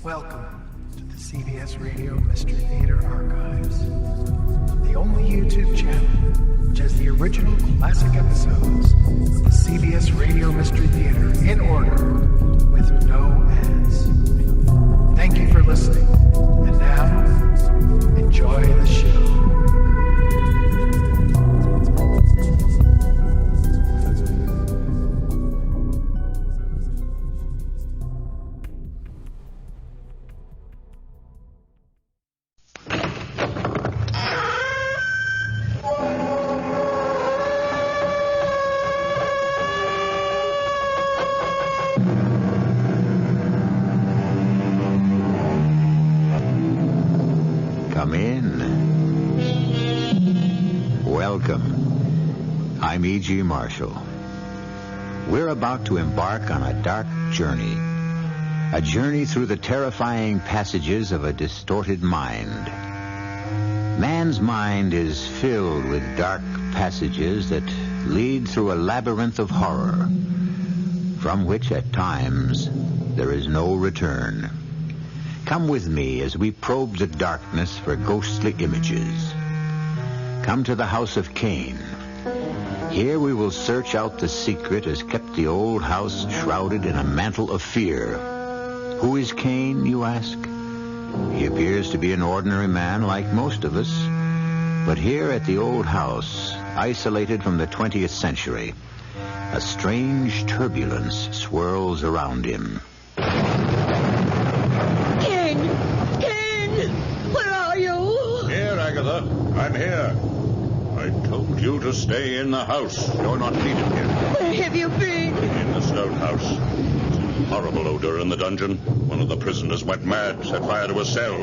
Welcome to the CBS Radio Mystery Theater Archives, the only YouTube channel which has the original classic episodes of the CBS Radio Mystery Theater in order with no ads. Thank you for listening, and now, enjoy the show. I'm E.G. Marshall. We're about to embark on a dark journey. A journey through the terrifying passages of a distorted mind. Man's mind is filled with dark passages that lead through a labyrinth of horror, from which at times there is no return. Come with me as we probe the darkness for ghostly images. Come to the house of Cain. Here we will search out the secret has kept the old house shrouded in a mantle of fear. Who is Cain, you ask? He appears to be an ordinary man like most of us. But here at the old house, isolated from the 20th century, a strange turbulence swirls around him. Cain! Cain! Where are you? Here, Agatha. I'm here. I told you to stay in the house. You're not needed here. Where have you been? In the stone house. Horrible odor in the dungeon. One of the prisoners went mad, set fire to a cell.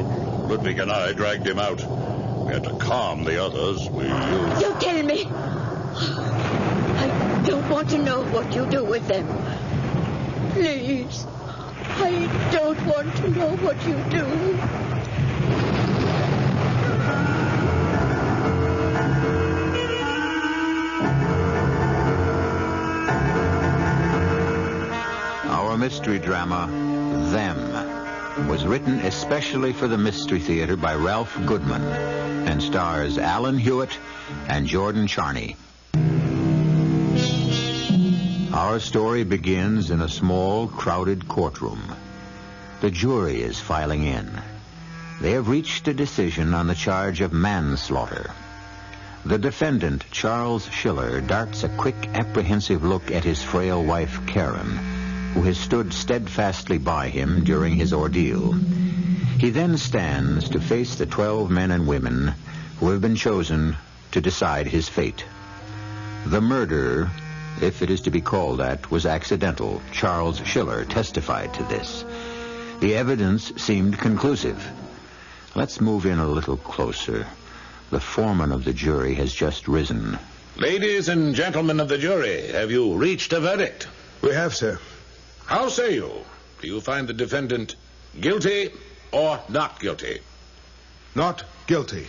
Ludwig and I dragged him out. We had to calm the others. Don't tell me. I don't want to know what you do with them. Please. I don't want to know what you do. Our mystery drama, Them, was written especially for the Mystery Theater by Ralph Goodmann and stars Alan Hewitt and Jordan Charney. Our story begins in a small, crowded courtroom. The jury is filing in. They have reached a decision on the charge of manslaughter. The defendant, Charles Schiller, darts a quick, apprehensive look at his frail wife, Karen, who has stood steadfastly by him during his ordeal. He then stands to face the 12 men and women who have been chosen to decide his fate. The murder, if it is to be called that, was accidental. Charles Schiller testified to this. The evidence seemed conclusive. Let's move in a little closer. The foreman of the jury has just risen. Ladies and gentlemen of the jury, have you reached a verdict? We have, sir. How say you? Do you find the defendant guilty or not guilty? Not guilty.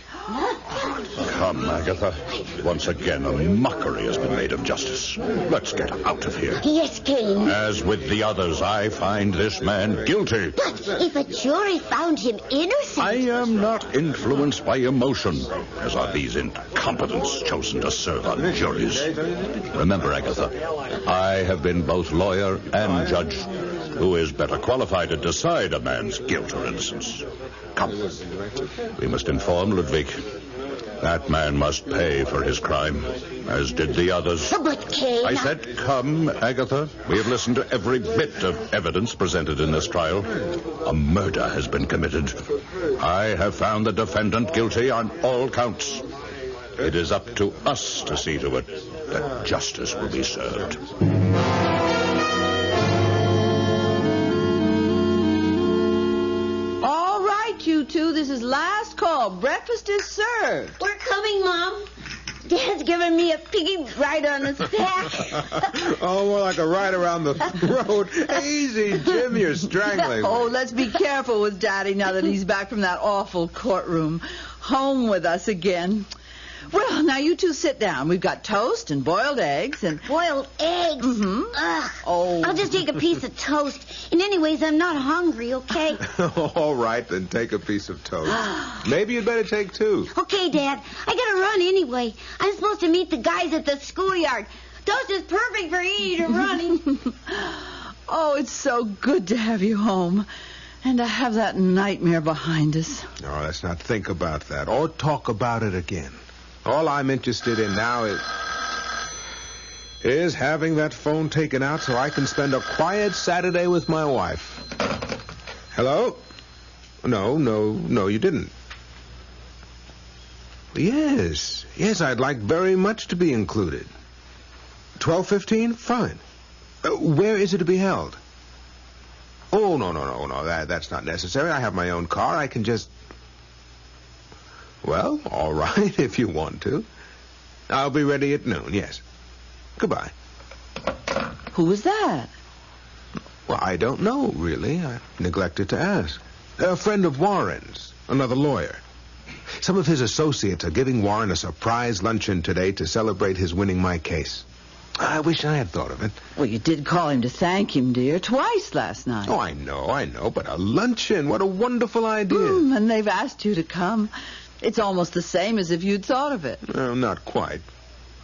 Come, Agatha. Once again, a mockery has been made of justice. Let's get out of here. Yes, Cain. As with the others, I find this man guilty. But if a jury found him innocent... I am not influenced by emotion, as are these incompetents chosen to serve on juries. Remember, Agatha, I have been both lawyer and judge. Who is better qualified to decide a man's guilt or innocence? Come. We must inform Ludwig. That man must pay for his crime, as did the others. But, Cain... I said come, Agatha. We have listened to every bit of evidence presented in this trial. A murder has been committed. I have found the defendant guilty on all counts. It is up to us to see to it that justice will be served. You two, this is last call. Breakfast is served. We're coming, Mom. Dad's giving me a piggy ride on his back. Oh, more like a ride around the throat. Easy, Jim, you're strangling. Oh, let's be careful with Daddy now that he's back from that awful courtroom. Home with us again. Well, now you two sit down. We've got toast and boiled eggs and... Boiled eggs? Mm-hmm. Ugh. Oh. I'll just take a piece of toast. And anyways, I'm not hungry, okay? All right, then take a piece of toast. Maybe you'd better take two. Okay, Dad. I gotta run anyway. I'm supposed to meet the guys at the schoolyard. Toast is perfect for eating or running. Oh, it's so good to have you home. And to have that nightmare behind us. No, let's not think about that or talk about it again. All I'm interested in now is having that phone taken out so I can spend a quiet Saturday with my wife. Hello? No, you didn't. Yes, I'd like very much to be included. 12:15? Fine. Where is it to be held? Oh, no. That's not necessary. I have my own car. I can just... Well, all right, if you want to. I'll be ready at noon, yes. Goodbye. Who was that? Well, I don't know, really. I neglected to ask. A friend of Warren's, another lawyer. Some of his associates are giving Warren a surprise luncheon today to celebrate his winning my case. I wish I had thought of it. Well, you did call him to thank him, dear, twice last night. Oh, I know, but a luncheon, what a wonderful idea. And they've asked you to come. It's almost the same as if you'd thought of it. Well, not quite,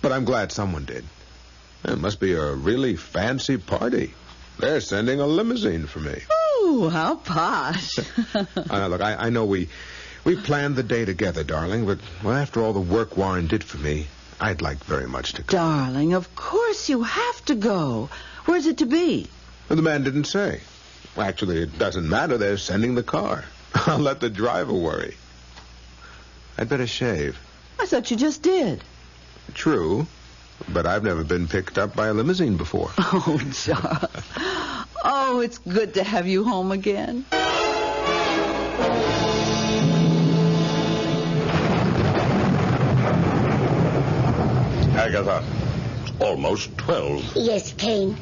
but I'm glad someone did. It must be a really fancy party. They're sending a limousine for me. Ooh, how posh. Look, I know we planned the day together, darling, but after all the work Warren did for me, I'd like very much to go. Darling, of course you have to go. Where's it to be? Well, the man didn't say. Well, actually, it doesn't matter. They're sending the car. I'll let the driver worry. I'd better shave. I thought you just did. True, but I've never been picked up by a limousine before. Oh, Charles. Oh, it's good to have you home again. Agatha, almost 12. Yes, Kane.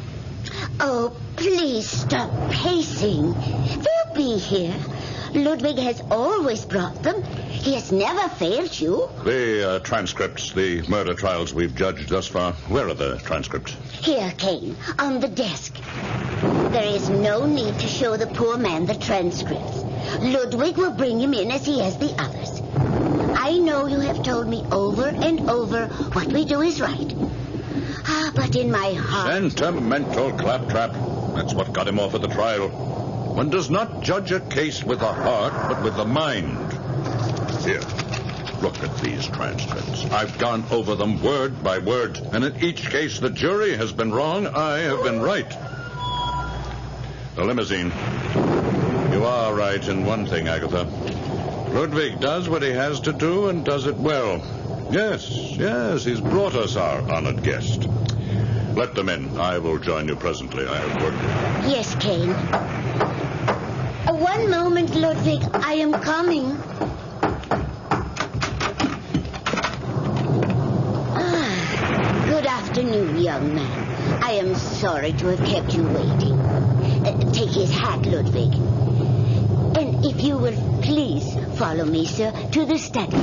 Oh, please stop pacing. They'll be here. Ludwig has always brought them. He has never failed you. The transcripts, the murder trials we've judged thus far, where are the transcripts? Here, Kane, on the desk. There is no need to show the poor man the transcripts. Ludwig will bring him in as he has the others. I know you have told me over and over what we do is right. But in my heart... Sentimental claptrap. That's what got him off at the trial. One does not judge a case with the heart, but with the mind. Here, look at these transcripts. I've gone over them word by word, and in each case the jury has been wrong, I have been right. The limousine. You are right in one thing, Agatha. Ludwig does what he has to do and does it well. Yes, he's brought us our honored guest. Let them in. I will join you presently. I have work. Yes, Kane. One moment, Ludwig. I am coming. Good afternoon, young man. I am sorry to have kept you waiting. Take his hat, Ludwig. And if you will please follow me, sir, to the study.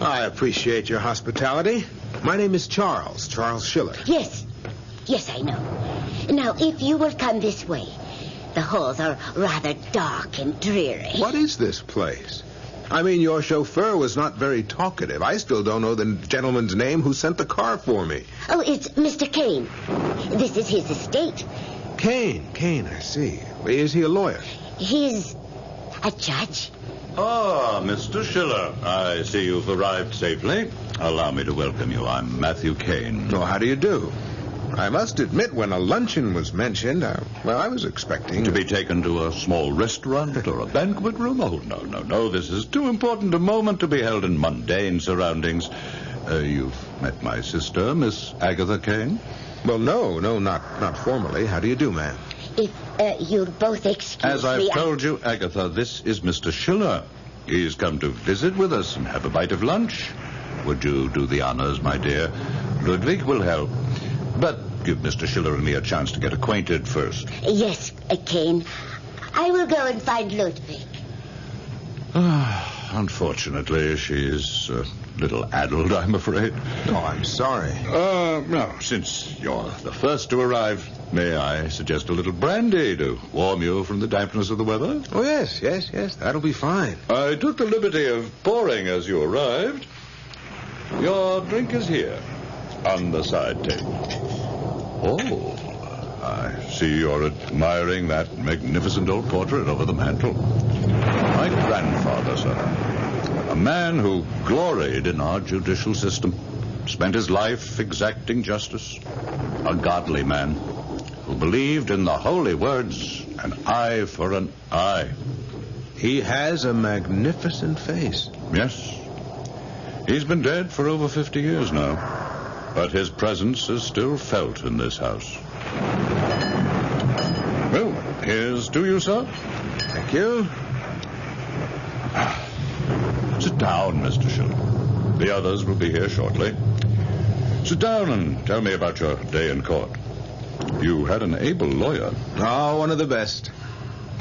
I appreciate your hospitality. My name is Charles Schiller. Yes, I know. Now, if you will come this way. The halls are rather dark and dreary. What is this place? I mean, your chauffeur was not very talkative. I still don't know the gentleman's name who sent the car for me. Oh, it's Mr. Kane. This is his estate. Kane, I see. Is he a lawyer? He's a judge. Ah, Mr. Schiller. I see you've arrived safely. Allow me to welcome you. I'm Matthew Kane. Oh, how do you do? I must admit, when a luncheon was mentioned, I was expecting... To be taken to a small restaurant or a banquet room? Oh, no. This is too important a moment to be held in mundane surroundings. You've met my sister, Miss Agatha Kane? Well, no, not formally. How do you do, ma'am? If you'll both excuse me... As I've told you, Agatha, this is Mr. Schiller. He's come to visit with us and have a bite of lunch. Would you do the honors, my dear? Ludwig will help. But give Mr. Schiller and me a chance to get acquainted first. Yes, Kane. I will go and find Ludwig. Unfortunately, she is little addled, I'm afraid. Oh, I'm sorry. Now, since you're the first to arrive, may I suggest a little brandy to warm you from the dampness of the weather? Oh, yes. That'll be fine. I took the liberty of pouring as you arrived. Your drink is here, on the side table. Oh, I see you're admiring that magnificent old portrait over the mantel. My grandfather, sir. A man who gloried in our judicial system. Spent his life exacting justice. A godly man who believed in the holy words, an eye for an eye. He has a magnificent face. Yes. He's been dead for over 50 years now. But his presence is still felt in this house. Well, here's to you, sir. Thank you. Sit down, Mr. Schiller. The others will be here shortly. Sit down and tell me about your day in court. You had an able lawyer. Oh, one of the best.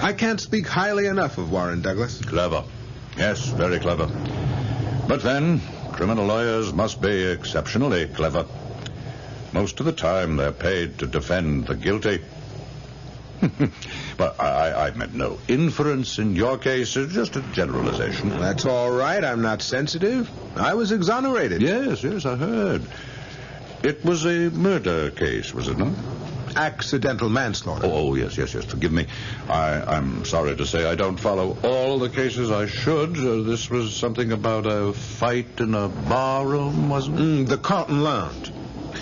I can't speak highly enough of Warren Douglas. Clever. Yes, very clever. But then, criminal lawyers must be exceptionally clever. Most of the time, they're paid to defend the guilty. But I meant no inference in your case. It's just a generalization. That's all right. I'm not sensitive. I was exonerated. Yes, I heard. It was a murder case, was it not? Accidental manslaughter. Oh, yes. Forgive me. I'm sorry to say I don't follow all the cases I should. This was something about a fight in a barroom, wasn't it? The Carlton Lounge.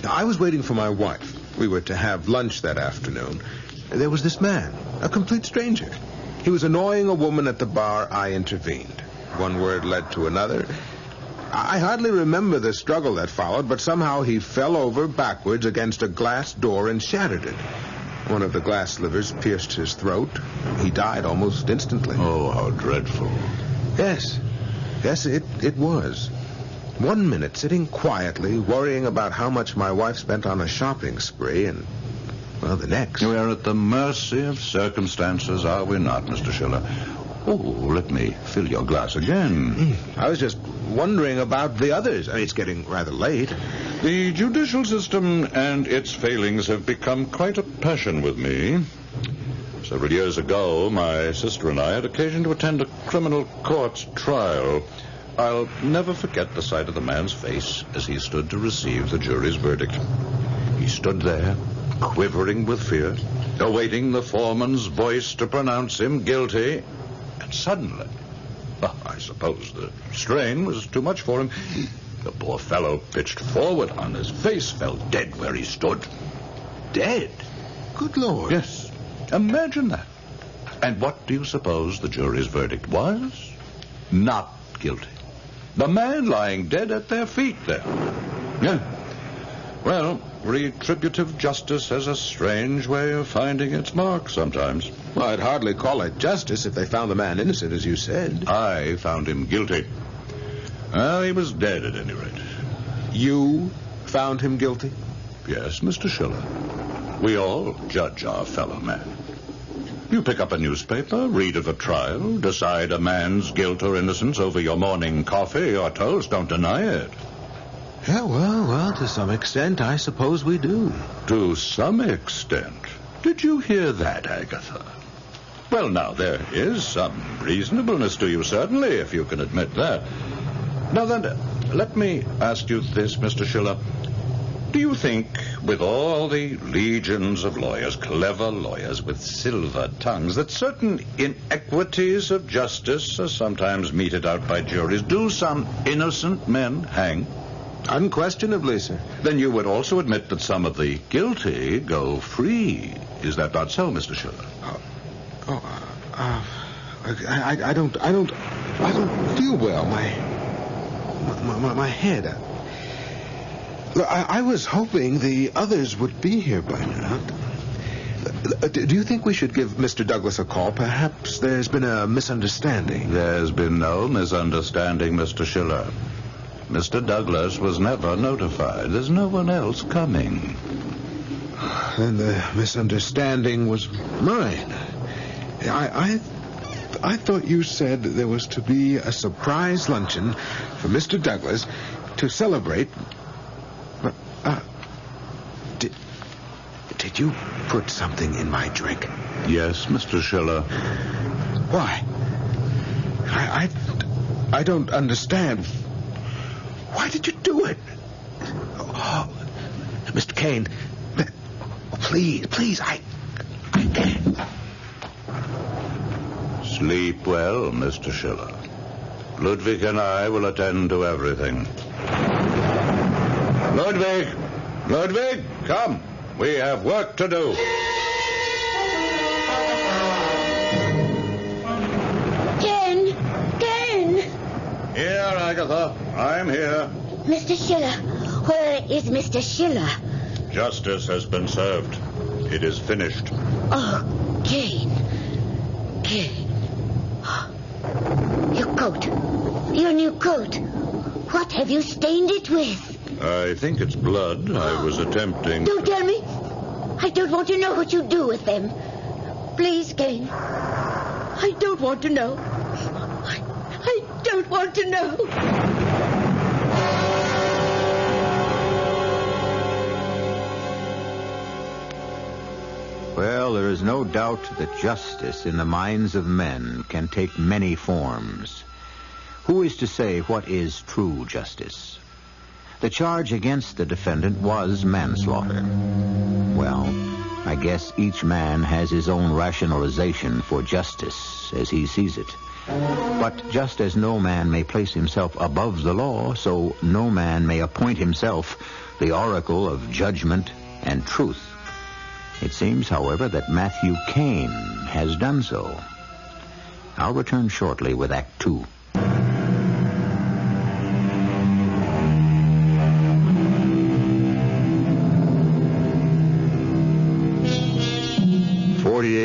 Now, I was waiting for my wife. We were to have lunch that afternoon. There was this man, a complete stranger. He was annoying a woman at the bar. I intervened. One word led to another. I hardly remember the struggle that followed, but somehow he fell over backwards against a glass door and shattered it. One of the glass slivers pierced his throat. He died almost instantly. Oh, how dreadful. Yes, it was. 1 minute sitting quietly, worrying about how much my wife spent on a shopping spree, and, well, the next. We are at the mercy of circumstances, are we not, Mr. Schiller? Oh, let me fill your glass again. I was just wondering about the others. I mean, it's getting rather late. The judicial system and its failings have become quite a passion with me. Several years ago, my sister and I had occasion to attend a criminal court's trial. I'll never forget the sight of the man's face as he stood to receive the jury's verdict. He stood there, quivering with fear, awaiting the foreman's voice to pronounce him guilty. And suddenly, I suppose the strain was too much for him. The poor fellow pitched forward on his face, fell dead where he stood. Dead? Good Lord. Yes. Imagine that. And what do you suppose the jury's verdict was? Not guilty. The man lying dead at their feet there. Yeah. Well, retributive justice has a strange way of finding its mark sometimes. Well, I'd hardly call it justice if they found the man innocent, as you said. I found him guilty. Well, he was dead at any rate. You found him guilty? Yes, Mr. Schiller. We all judge our fellow man. You pick up a newspaper, read of a trial, decide a man's guilt or innocence over your morning coffee or toast. Don't deny it. Yeah, well, to some extent, I suppose we do. To some extent. Did you hear that, Agatha? Well, now, there is some reasonableness to you, certainly, if you can admit that. Now, then, let me ask you this, Mr. Schiller. Do you think, with all the legions of lawyers, clever lawyers with silver tongues, that certain inequities of justice are sometimes meted out by juries? Do some innocent men hang? Unquestionably, sir. Then you would also admit that some of the guilty go free. Is that not so, Mr. Schiller? I don't feel well. My head. Look, I was hoping the others would be here by now. Do you think we should give Mr. Douglas a call? Perhaps there's been a misunderstanding. There's been no misunderstanding, Mr. Schiller. Mr. Douglas was never notified. There's no one else coming. Then the misunderstanding was mine. I thought you said there was to be a surprise luncheon for Mr. Douglas to celebrate. Did you put something in my drink? Yes, Mr. Schiller. Why? I don't understand. Why did you do it? Oh, Mr. Kane, please, I can't. Sleep well, Mr. Schiller. Ludwig and I will attend to everything. Ludwig, come. We have work to do. Ken! Here, Agatha. I'm here. Mr. Schiller. Where is Mr. Schiller? Justice has been served. It is finished. Oh, Kane. Your coat. Your new coat. What have you stained it with? I think it's blood. I was attempting... Don't tell me. I don't want to know what you do with them. Please, Kane. I don't want to know. I don't want to know. Well, there is no doubt that justice in the minds of men can take many forms. Who is to say what is true justice? The charge against the defendant was manslaughter. Well, I guess each man has his own rationalization for justice as he sees it. But just as no man may place himself above the law, so no man may appoint himself the oracle of judgment and truth. It seems, however, that Matthew Kane has done so. I'll return shortly with Act 2.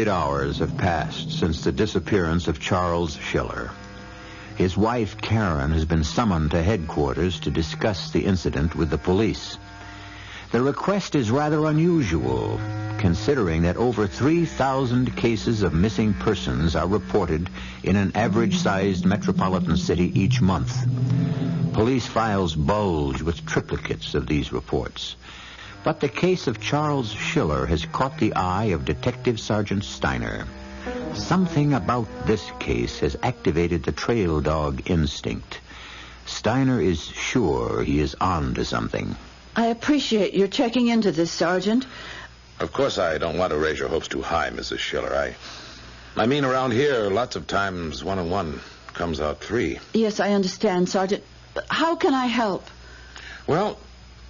Hours have passed since the disappearance of Charles Schiller. His wife, Karen, has been summoned to headquarters to discuss the incident with the police. The request is rather unusual, considering that over 3,000 cases of missing persons are reported in an average-sized metropolitan city each month. Police files bulge with triplicates of these reports. But the case of Charles Schiller has caught the eye of Detective Sergeant Steiner. Something about this case has activated the trail dog instinct. Steiner is sure he is on to something. I appreciate your checking into this, Sergeant. Of course I don't want to raise your hopes too high, Mrs. Schiller. I mean, around here, lots of times 1 and 1 comes out 3. Yes, I understand, Sergeant. But how can I help? Well,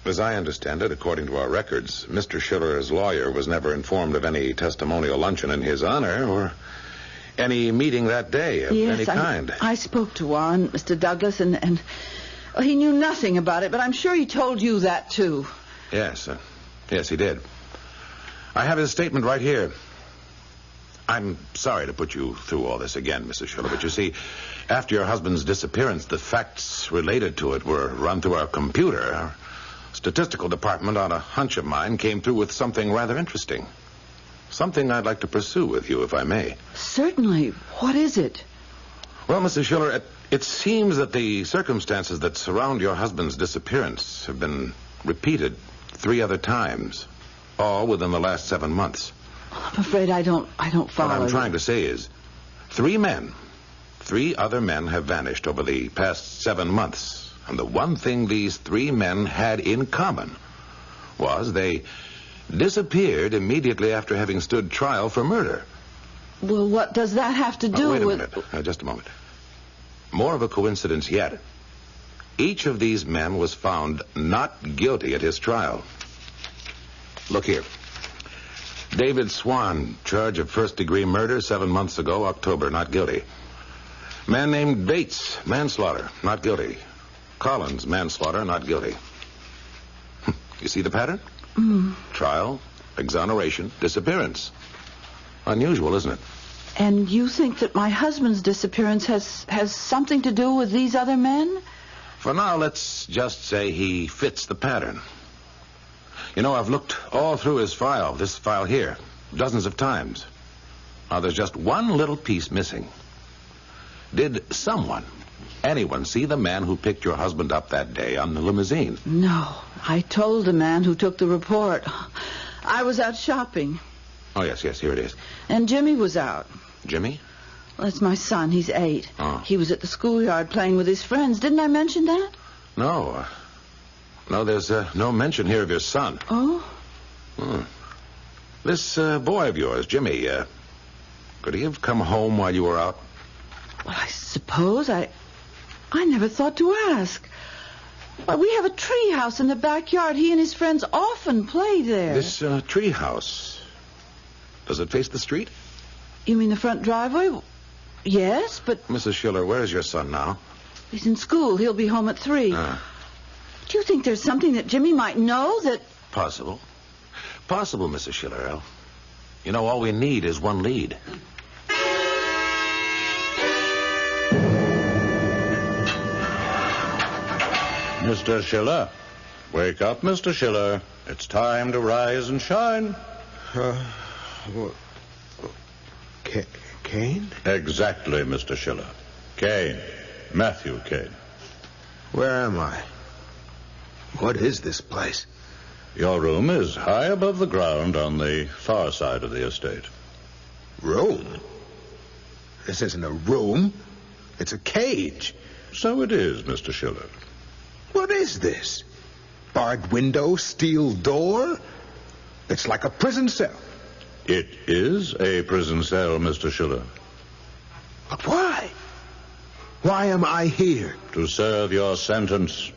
as I understand it, according to our records, Mr. Schiller's lawyer was never informed of any testimonial luncheon in his honor or any meeting that day of any kind. I spoke to Warren, Mr. Douglas, and he knew nothing about it, but I'm sure he told you that, too. Yes, he did. I have his statement right here. I'm sorry to put you through all this again, Mrs. Schiller, but you see, after your husband's disappearance, the facts related to it were run through our computer. Our statistical department, on a hunch of mine, came through with something rather interesting. Something I'd like to pursue with you, if I may. Certainly. What is it? Well, Mrs. Schiller, it seems that the circumstances that surround your husband's disappearance have been repeated 3 other times, all within the last 7 months. I'm afraid I don't follow. What I'm trying to say is 3 other men have vanished over the past 7 months. And the one thing these 3 men had in common was they disappeared immediately after having stood trial for murder. Well, what does that have to do with... Wait a minute. Just a moment. More of a coincidence yet. Each of these men was found not guilty at his trial. Look here. David Swan, charge of first-degree murder 7 months ago, October, not guilty. Man named Bates, manslaughter, not guilty. Collins, manslaughter, not guilty. You see the pattern? Trial, exoneration, disappearance. Unusual, isn't it? And you think that my husband's disappearance has something to do with these other men? For now, let's just say he fits the pattern. You know, I've looked all through his file, this file here, dozens of times. Now, there's just one little piece missing. Did anyone see the man who picked your husband up that day on the limousine? No. I told the man who took the report. I was out shopping. Oh, yes, here it is. And Jimmy was out. Jimmy? Well, that's my son. He's 8. Oh. He was at the schoolyard playing with his friends. Didn't I mention that? No. No, there's no mention here of your son. Oh? This boy of yours, Jimmy, could he have come home while you were out? Well, I suppose. I never thought to ask. Well, we have a tree house in the backyard. He and his friends often play there. This tree house, does it face the street? You mean the front driveway? Yes, but... Mrs. Schiller, where is your son now? He's in school. He'll be home at 3. Do you think there's something that Jimmy might know that... Possible, Mrs. Schiller. You know, all we need is one lead. Mr. Schiller. Wake up, Mr. Schiller. It's time to rise and shine. Kane? Exactly, Mr. Schiller. Kane. Matthew Kane. Where am I? What is this place? Your room is high above the ground on the far side of the estate. Room? This isn't a room. It's a cage. So it is, Mr. Schiller. What is this? Barred window, steel door? It's like a prison cell. It is a prison cell, Mr. Schiller. But why? Why am I here? To serve your sentence.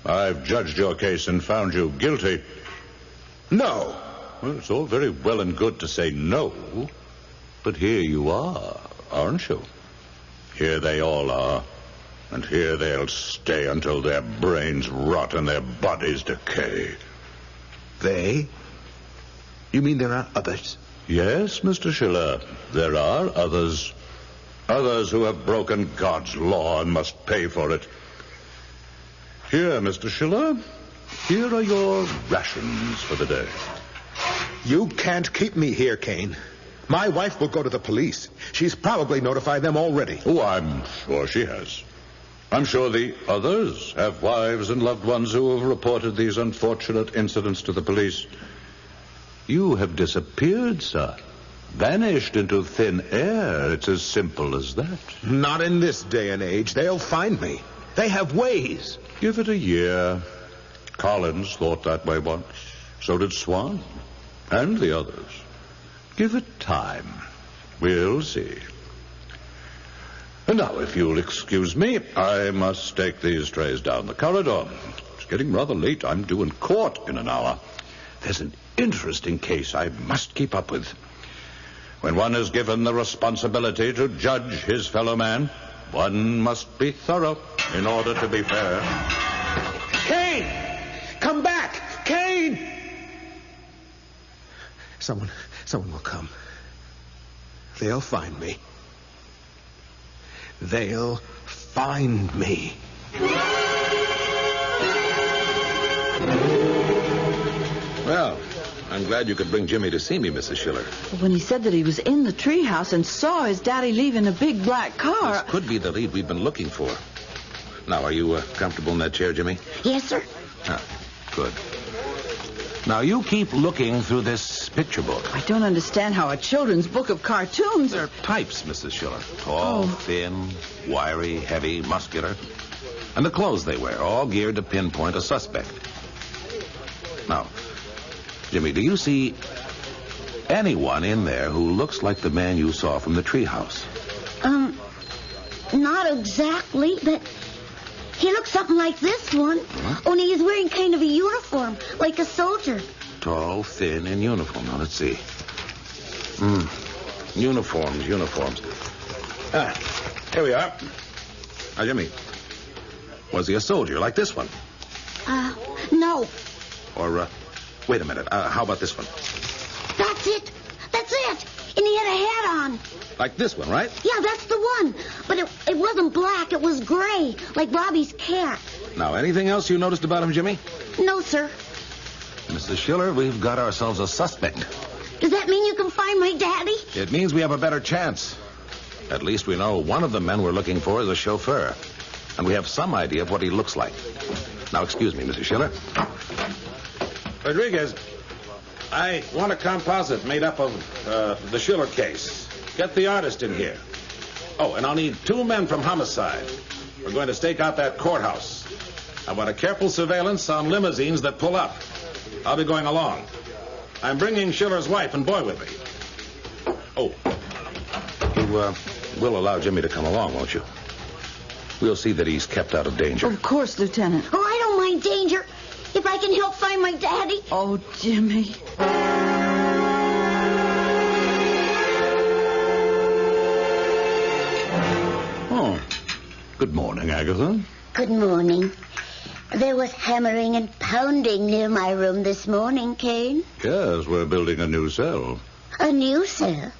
I've judged your case and found you guilty. No. Well, it's all very well and good to say no, but here you are, aren't you? Here they all are, and here they'll stay until their brains rot and their bodies decay. They? You mean there are others? Yes, Mr. Schiller, there are others. Others who have broken God's law and must pay for it. Here, Mr. Schiller, here are your rations for the day. You can't keep me here, Kane. My wife will go to the police. She's probably notified them already. Oh, I'm sure she has. I'm sure the others have wives and loved ones who have reported these unfortunate incidents to the police. You have disappeared, sir. Vanished into thin air. It's as simple as that. Not in this day and age. They'll find me. They have ways. Give it a year. Collins thought that way once. So did Swan. And the others. Give it time. We'll see. And now, if you'll excuse me, I must take these trays down the corridor. It's getting rather late. I'm due in court in an hour. There's an interesting case I must keep up with. When one is given the responsibility to judge his fellow man, one must be thorough in order to be fair. Kane! Come back! Kane! Someone will come. They'll find me. They'll find me. Well, I'm glad you could bring Jimmy to see me, Mrs. Schiller. When he said that he was in the treehouse and saw his daddy leave in a big black car... This could be the lead we've been looking for. Now, are you comfortable in that chair, Jimmy? Yes, sir. Ah, good. Now, you keep looking through this picture book. I don't understand how a children's book of cartoons They're are... types, Mrs. Schiller. Tall, thin, wiry, heavy, muscular. And the clothes they wear, all geared to pinpoint a suspect. Now, Jimmy, do you see anyone in there who looks like the man you saw from the treehouse? Not exactly, but he looks something like this one. What? Only he's wearing kind of a uniform, like a soldier. Tall, thin, in uniform. Now, let's see. Uniforms. Here we are. Now, Jimmy, was he a soldier like this one? No. Or, wait a minute. How about this one? That's it. And he had a hat on. Like this one, right? Yeah, that's the one. But it wasn't black. It was gray, like Bobby's cat. Now, anything else you noticed about him, Jimmy? No, sir. Mrs. Schiller, we've got ourselves a suspect. Does that mean you can find my daddy? It means we have a better chance. At least we know one of the men we're looking for is a chauffeur. And we have some idea of what he looks like. Now, excuse me, Mr. Schiller. Rodriguez, I want a composite made up of the Schiller case. Get the artist in here. Oh, and I'll need 2 men from homicide. We're going to stake out that courthouse. I want a careful surveillance on limousines that pull up. I'll be going along. I'm bringing Schiller's wife and boy with me. Oh. You will allow Jimmy to come along, won't you? We'll see that he's kept out of danger. Of course, Lieutenant. Oh, I don't mind danger. If I can help find my daddy. Oh, Jimmy. Oh. Good morning, Agatha. Good morning. There was hammering and pounding near my room this morning, Kane. Yes, we're building a new cell. A new cell?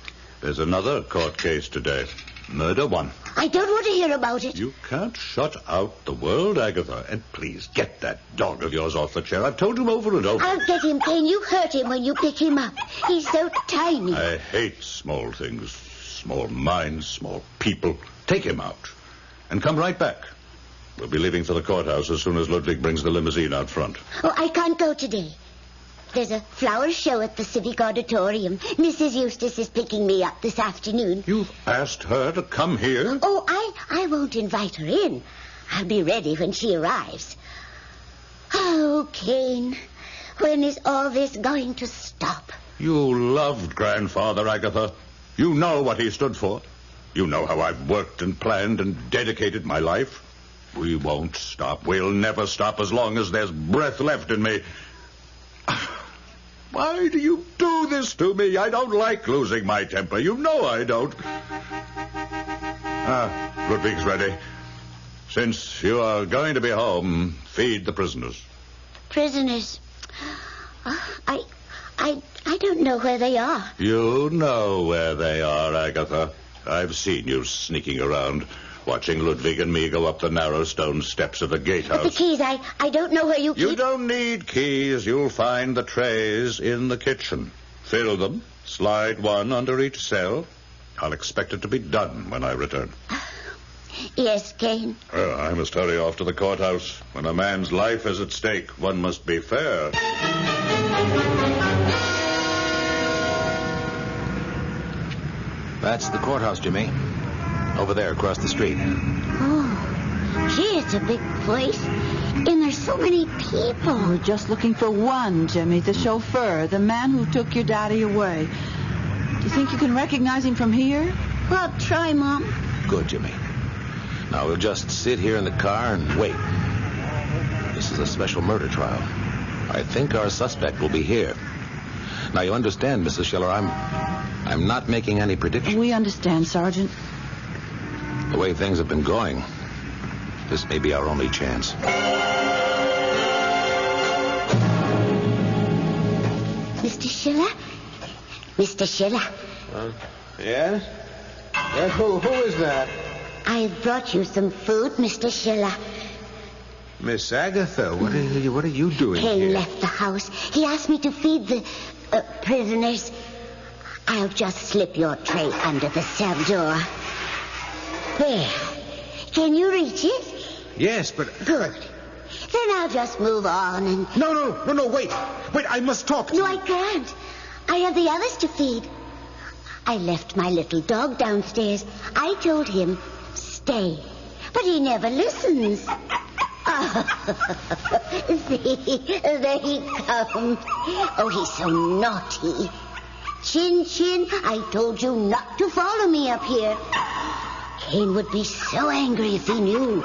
There's another court case today. Murder one. I don't want to hear about it. You can't shut out the world, Agatha. And please, get that dog of yours off the chair. I've told him over and over. I'll get him, Kane. You hurt him when you pick him up. He's so tiny. I hate small things. Small minds, small people. Take him out. And come right back. We'll be leaving for the courthouse as soon as Ludwig brings the limousine out front. Oh, I can't go today. There's a flower show at the Civic Auditorium. Mrs. Eustace is picking me up this afternoon. You've asked her to come here? Oh, I won't invite her in. I'll be ready when she arrives. Oh, Kane, when is all this going to stop? You loved Grandfather, Agatha. You know what he stood for. You know how I've worked and planned and dedicated my life. We won't stop. We'll never stop as long as there's breath left in me. Why do you do this to me? I don't like losing my temper. You know I don't. Ludwig's ready. Since you are going to be home, feed the prisoners. Prisoners? I don't know where they are. You know where they are, Agatha. I've seen you sneaking around, watching Ludwig and me go up the narrow stone steps of the gatehouse. But the keys, I don't know where you keep... You don't need keys. You'll find the trays in the kitchen. Fill them. Slide one under each cell. I'll expect it to be done when I return. Yes, Kane. I must hurry off to the courthouse. When a man's life is at stake, one must be fair. That's the courthouse, Jimmy. Over there, across the street. Oh, gee, it's a big place. And there's so many people. We're just looking for one, Jimmy, the chauffeur, the man who took your daddy away. Do you think you can recognize him from here? Well, try, Mom. Good, Jimmy. Now, we'll just sit here in the car and wait. This is a special murder trial. I think our suspect will be here. Now, you understand, Mrs. Schiller, I'm not making any predictions. We understand, Sergeant. The way things have been going, this may be our only chance. Mr. Schiller? Mr. Schiller? Yes? Yes, who is that? I brought you some food, Mr. Schiller. Miss Agatha, what are you doing Kane here? left the house. He asked me to feed the prisoners. I'll just slip your tray under the cell door. There. Can you reach it? Yes, but... Good. Then I'll just move on and... No, wait. Wait, I must talk to No, you. I can't. I have the others to feed. I left my little dog downstairs. I told him, stay. But he never listens. See, there he comes. Oh, he's so naughty. Chin Chin, I told you not to follow me up here. Kane would be so angry if he knew.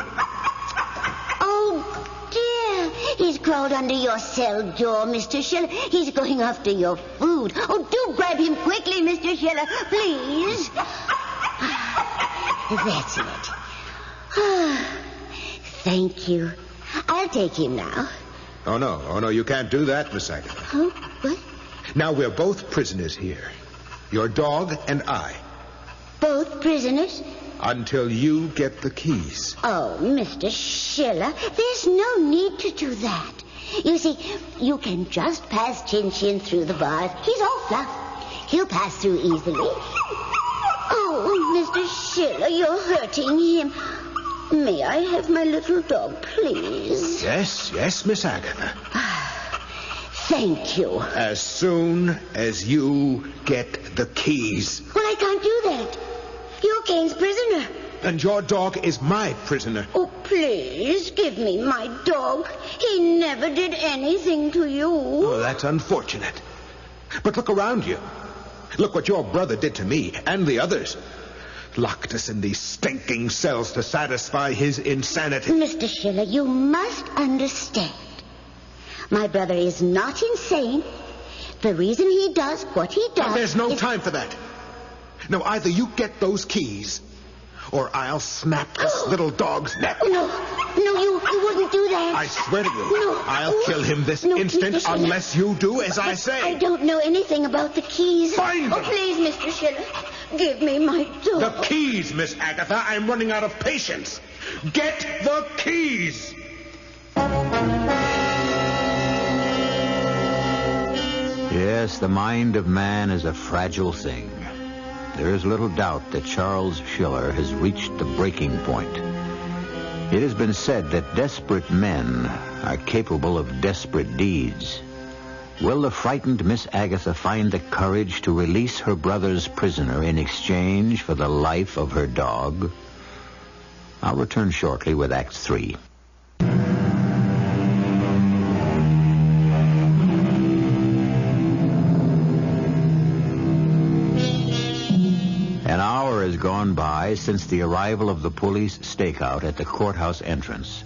Oh, dear. He's crawled under your cell door, Mr. Schiller. He's going after your food. Oh, do grab him quickly, Mr. Schiller, please. That's it. Thank you. I'll take him now. Oh, no, you can't do that, Miss Agatha. Oh, what? Now, we're both prisoners here. Your dog and I. Both prisoners? Until you get the keys. Oh, Mr. Schiller, there's no need to do that. You see, you can just pass Chin Chin through the bars. He's all fluff. He'll pass through easily. Oh, Mr. Schiller, you're hurting him. May I have my little dog, please? Yes, Miss Agatha. Thank you. As soon as you get the keys. Well, I can't do that. You're Kane's prisoner. And your dog is my prisoner. Oh, please, give me my dog. He never did anything to you. Oh, that's unfortunate. But look around you. Look what your brother did to me and the others. Locked us in these stinking cells to satisfy his insanity. Mr. Schiller, you must understand. My brother is not insane. The reason he does what he does... Now, there's no time for that. Now, either you get those keys, or I'll snap this little dog's neck. No, you wouldn't do that. I swear to you, No. I'll kill him this instant Mr. Schiller. unless you do as I say. I don't know anything about the keys. Find them. Oh, please, Mr. Schiller, give me my dog. The keys, Miss Agatha. I'm running out of patience. Get the keys. Yes, the mind of man is a fragile thing. There is little doubt that Charles Schiller has reached the breaking point. It has been said that desperate men are capable of desperate deeds. Will the frightened Miss Agatha find the courage to release her brother's prisoner in exchange for the life of her dog? I'll return shortly with Act 3. An hour has gone by since the arrival of the police stakeout at the courthouse entrance.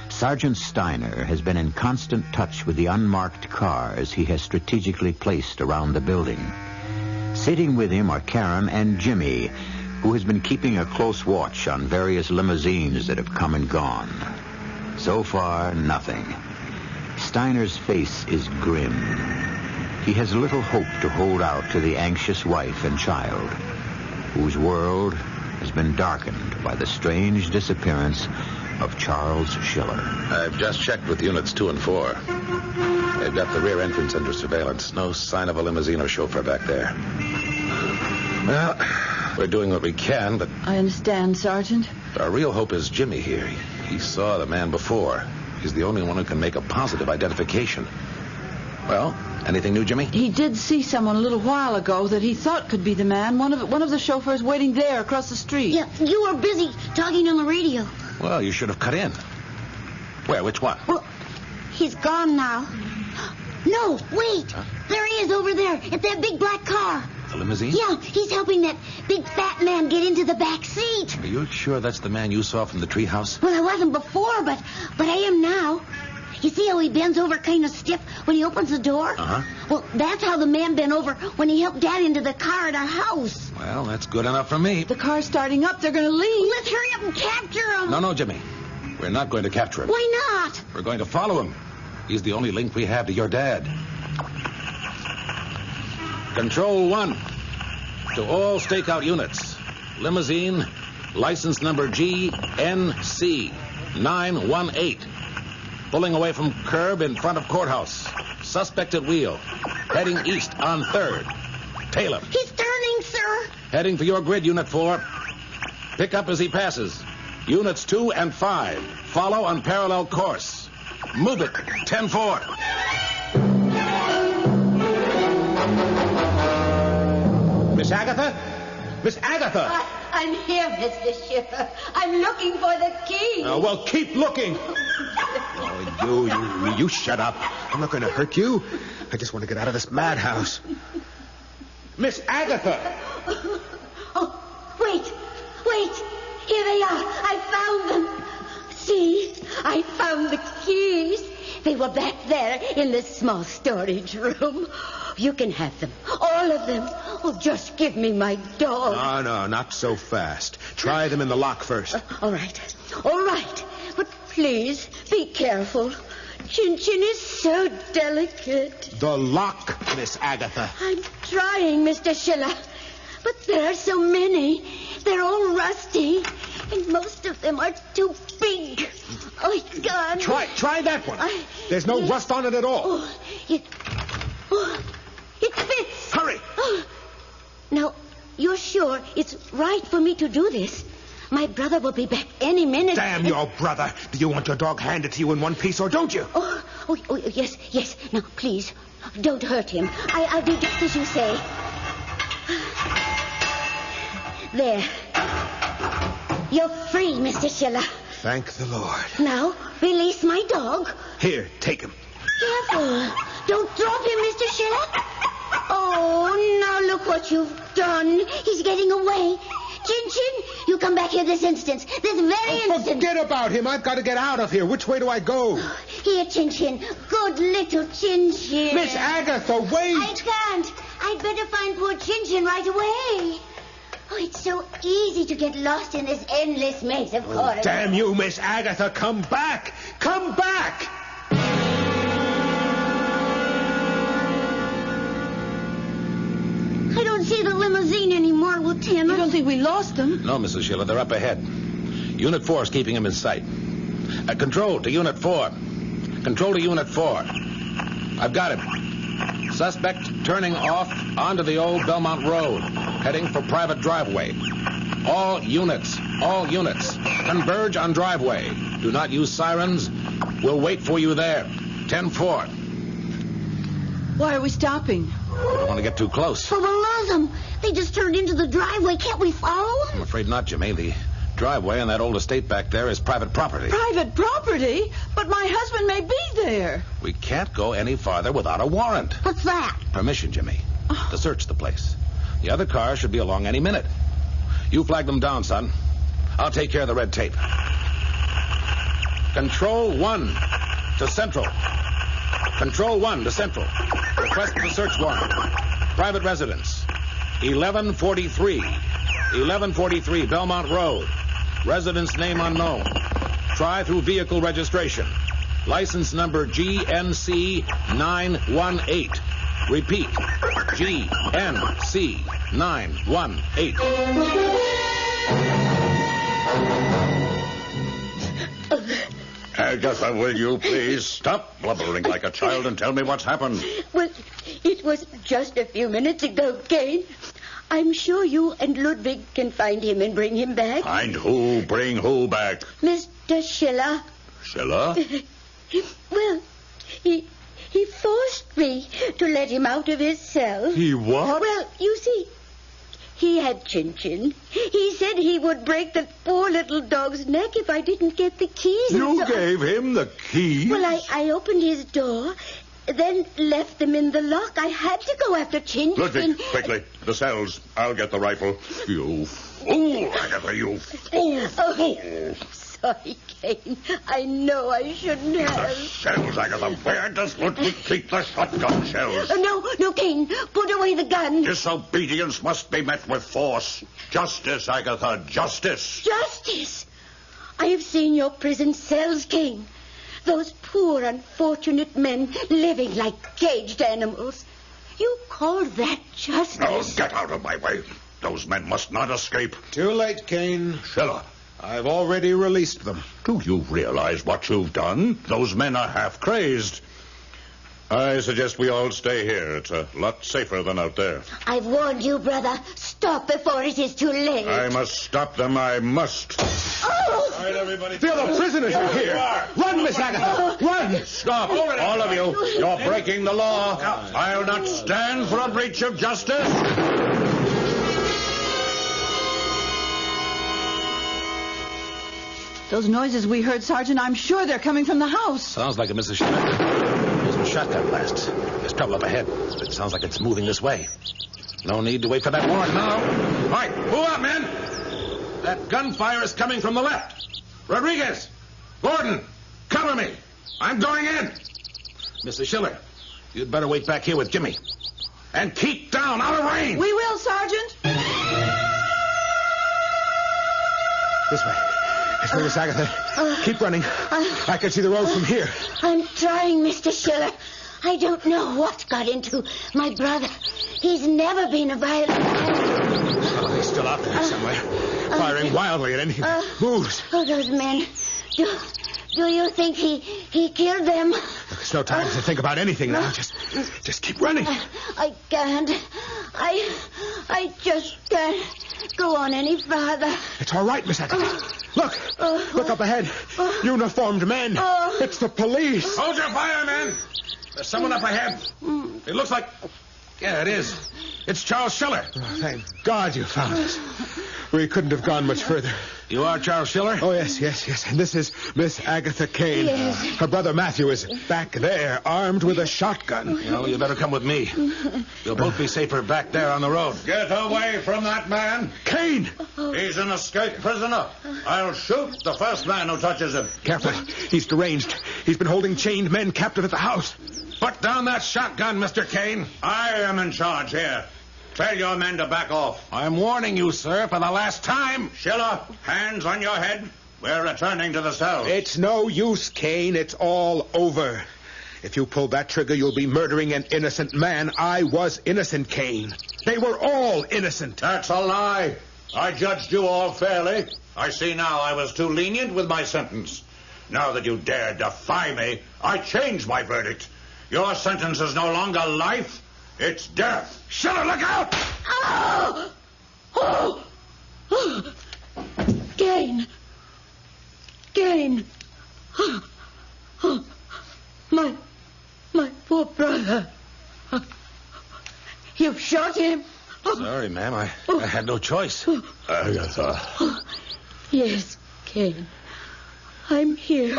Sergeant Steiner has been in constant touch with the unmarked cars he has strategically placed around the building. Sitting with him are Karen and Jimmy, who has been keeping a close watch on various limousines that have come and gone. So far, nothing. Steiner's face is grim. He has little hope to hold out to the anxious wife and child, whose world has been darkened by the strange disappearance of Charles Schiller. I've just checked with units 2 and 4. They've got the rear entrance under surveillance. No sign of a limousine or chauffeur back there. Well, we're doing what we can, but... I understand, Sergeant. Our real hope is Jimmy here. He saw the man before. He's the only one who can make a positive identification. Well, anything new, Jimmy? He did see someone a little while ago that he thought could be the man. One of the chauffeurs waiting there across the street. Yeah, you were busy talking on the radio. Well, you should have cut in. Where? Which one? Well, he's gone now. No, wait. Huh? There he is over there at that big black car. The limousine? Yeah, he's helping that big fat man get into the back seat. Are you sure that's the man you saw from the treehouse? Well, I wasn't before, but I am now. You see how he bends over kind of stiff when he opens the door? Uh-huh. Well, that's how the man bent over when he helped Dad into the car at our house. Well, that's good enough for me. The car's starting up. They're going to leave. Let's hurry up and capture him. No, Jimmy. We're not going to capture him. Why not? We're going to follow him. He's the only link we have to your dad. Control 1. To all stakeout units. Limousine, license number GNC 918. Pulling away from curb in front of courthouse. Suspect at wheel. Heading east on 3rd. Tail him. He's turning, sir. Heading for your grid, Unit 4. Pick up as he passes. Units 2 and 5. Follow on parallel course. Move it. 10-4. Miss Agatha? Miss Agatha! I'm here, Mr. Schiller. I'm looking for the key. Well, keep looking. You shut up. I'm not going to hurt you. I just want to get out of this madhouse. Miss Agatha! Oh, wait. Here they are. I found them. See, I found the keys. They were back there in the small storage room. You can have them. All of them. Oh, just give me my dog. No, not so fast. Try them in the lock first. All right. But please, be careful. Chin Chin is so delicate. The lock, Miss Agatha. I'm trying, Mr. Schiller. But there are so many. They're all rusty. And most of them are too big. Oh, it's gone. Try that one. There's no rust on it at all. It fits. Hurry. Now, you're sure it's right for me to do this. My brother will be back any minute. Damn your brother. Do you want your dog handed to you in one piece, or don't you? Oh, yes. Now, please, don't hurt him. I'll do just as you say. There. You're free, Mr. Schiller. Thank the Lord. Now, release my dog. Here, take him. Careful. Don't drop him, Mr. Schiller. Oh, now look what you've done. He's getting away. Chin-Chin, you come back here this instant. This very instant. Forget about him. I've got to get out of here. Which way do I go? Here, Chin-Chin. Good little Chin-Chin. Miss Agatha, wait. I can't. I'd better find poor Chin-Chin right away. Oh, it's so easy to get lost in this endless maze of corridors. Damn you, Miss Agatha. Come back. Come back. I don't see the limousine anymore, Lieutenant. You don't think we lost them? No, Mrs. Schiller, they're up ahead. Unit 4 is keeping him in sight. Control to Unit 4. Control to Unit 4. I've got him. Suspect turning off onto the old Belmont Road, heading for private driveway. All units, converge on driveway. Do not use sirens. We'll wait for you there. 10-4. Why are we stopping? We don't want to get too close. But we'll lose them. They just turned into the driveway. Can't we follow them? I'm afraid not, Jimmy. The driveway on that old estate back there is private property. Private property? But my husband may be there. We can't go any farther without a warrant. What's that? Permission, Jimmy, to search the place. The other car should be along any minute. You flag them down, son. I'll take care of the red tape. Control 1 to Central. Control 1 to Central. Request the search warrant. Private residence. 1143 Belmont Road. Residence name unknown. Try through vehicle registration. License number GNC 918. Repeat. GNC 918. Agatha, will you please stop blubbering like a child and tell me what's happened? Well, it was just a few minutes ago, Kane. I'm sure you and Ludwig can find him and bring him back. Find who? Bring who back? Mr. Schiller. Schiller? Well, he forced me to let him out of his cell. He what? Well, you see, he had Chin-Chin. He said he would break the poor little dog's neck if I didn't get the keys. You gave him the keys? Well, I opened his door, then left them in the lock. I had to go after Chin-Chin. Ludwig, quickly. The cells. I'll get the rifle. You fool, Agatha, you fool. Oh, sorry, Kane. I know I shouldn't The have. shells, Agatha. Where does Ludwig keep the shotgun shells? No, Kane. Put away the gun. Disobedience must be met with force. Justice, Agatha, justice. Justice. I have seen your prison cells, Kane. Those poor, unfortunate men living like caged animals. You call that justice? Now, get out of my way. Those men must not escape. Too late, Kane. Schiller, I've already released them. do you realize what you've done? Those men are half crazed. I suggest we all stay here. It's a lot safer than out there. I've warned you, brother. Stop before it is too late. I must stop them. I must. Oh! All right, everybody. The other prisoners are here. Run, Miss Agatha. Run. Stop, all of you. You're breaking the law. I'll not stand for a breach of justice. Those noises we heard, Sergeant, I'm sure they're coming from the house. Sounds like it, Mrs. Schiller. Those were shotgun blasts. There's trouble up ahead. It sounds like it's moving this way. No need to wait for that warrant now. All right, move out, men. That gunfire is coming from the left. Rodriguez, Gordon, cover me. I'm going in. Mrs. Schiller, you'd better wait back here with Jimmy. And keep down, out of range. We will, Sergeant. This way. This way, Miss Agatha. Keep running. I can see the road from here. I'm trying, Mr. Schiller. I don't know what got into my brother. He's never been a violent man. Oh, he's still out there somewhere, firing wildly at anything that moves. Oh, those men. Do you think he killed them? Look, there's no time to think about anything now. Just keep running. I can't. I I just can't go on any farther. It's all right, Miss Agatha. Look up ahead. Uniformed men. It's the police. Hold your fire, men. There's someone up ahead. It looks like... Yeah, it is. It's Charles Schiller. Thank God you found us. We couldn't have gone much further. You are Charles Schiller? Oh, yes. And this is Miss Agatha Kane. Yes. Her brother Matthew is back there, armed with a shotgun. Well, you better come with me. You'll both be safer back there on the road. Get away from that man. Kane! He's an escaped prisoner. I'll shoot the first man who touches him. Careful. He's deranged. He's been holding chained men captive at the house. Put down that shotgun, Mr. Kane. I am in charge here. Tell your men to back off. I'm warning you, sir, for the last time. Schiller, hands on your head. We're returning to the cells. It's no use, Kane. It's all over. If you pull that trigger, you'll be murdering an innocent man. I was innocent, Kane. They were all innocent. That's a lie. I judged you all fairly. I see now I was too lenient with my sentence. Now that you dare defy me, I change my verdict. Your sentence is no longer life. It's death. Schiller, look out! Kane. My poor brother. You've shot him. Sorry, ma'am. I had no choice. Agatha, Yes, Kane. I'm here.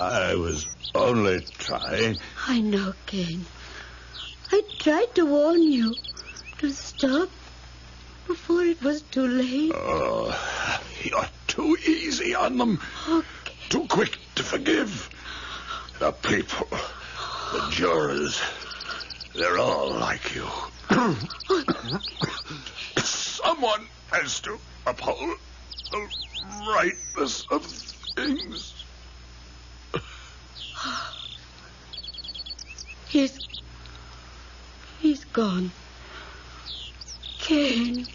I was only trying. I know, Kane. I tried to warn you to stop before it was too late. Oh, you're too easy on them. Okay. Too quick to forgive. The people, the jurors, they're all like you. Someone has to uphold the rightness of things. He's gone. Kane.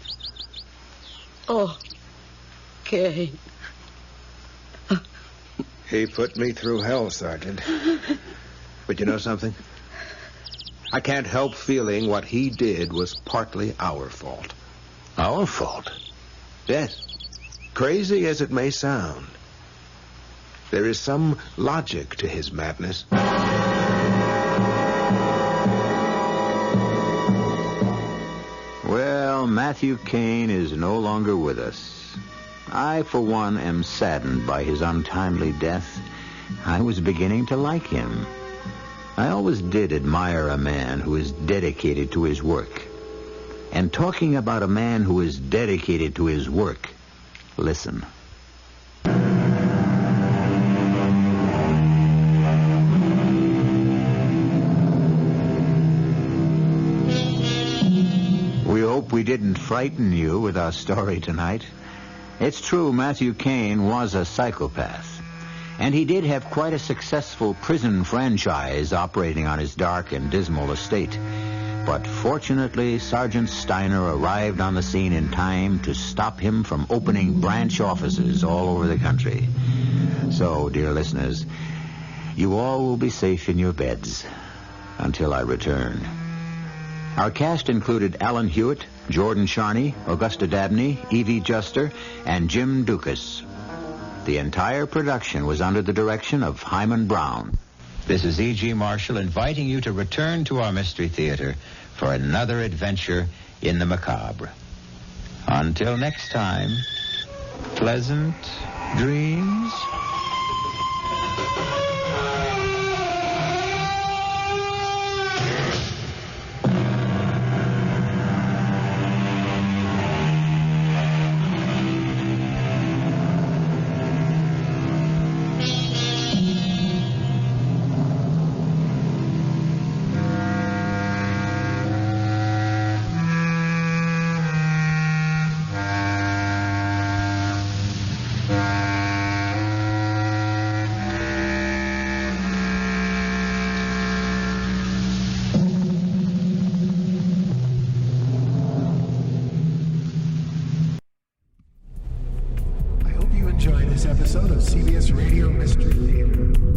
Oh, Kane. He put me through hell, Sergeant. But you know something? I can't help feeling what he did was partly our fault. Our fault? Yes. Crazy as it may sound, there is some logic to his madness. Well, Matthew Kane is no longer with us. I, for one, am saddened by his untimely death. I was beginning to like him. I always did admire a man who is dedicated to his work. And talking about a man who is dedicated to his work, listen. We hope we didn't frighten you with our story tonight. It's true, Matthew Kane was a psychopath. And he did have quite a successful prison franchise operating on his dark and dismal estate. But fortunately, Sergeant Steiner arrived on the scene in time to stop him from opening branch offices all over the country. So, dear listeners, you all will be safe in your beds until I return. Our cast included Alan Hewitt, Jordan Charney, Augusta Dabney, Evie Juster, and Jim Dukas. The entire production was under the direction of Hyman Brown. This is E.G. Marshall inviting you to return to our Mystery Theater for another adventure in the macabre. Until next time, pleasant dreams. Enjoy this episode of CBS Radio Mystery Theater.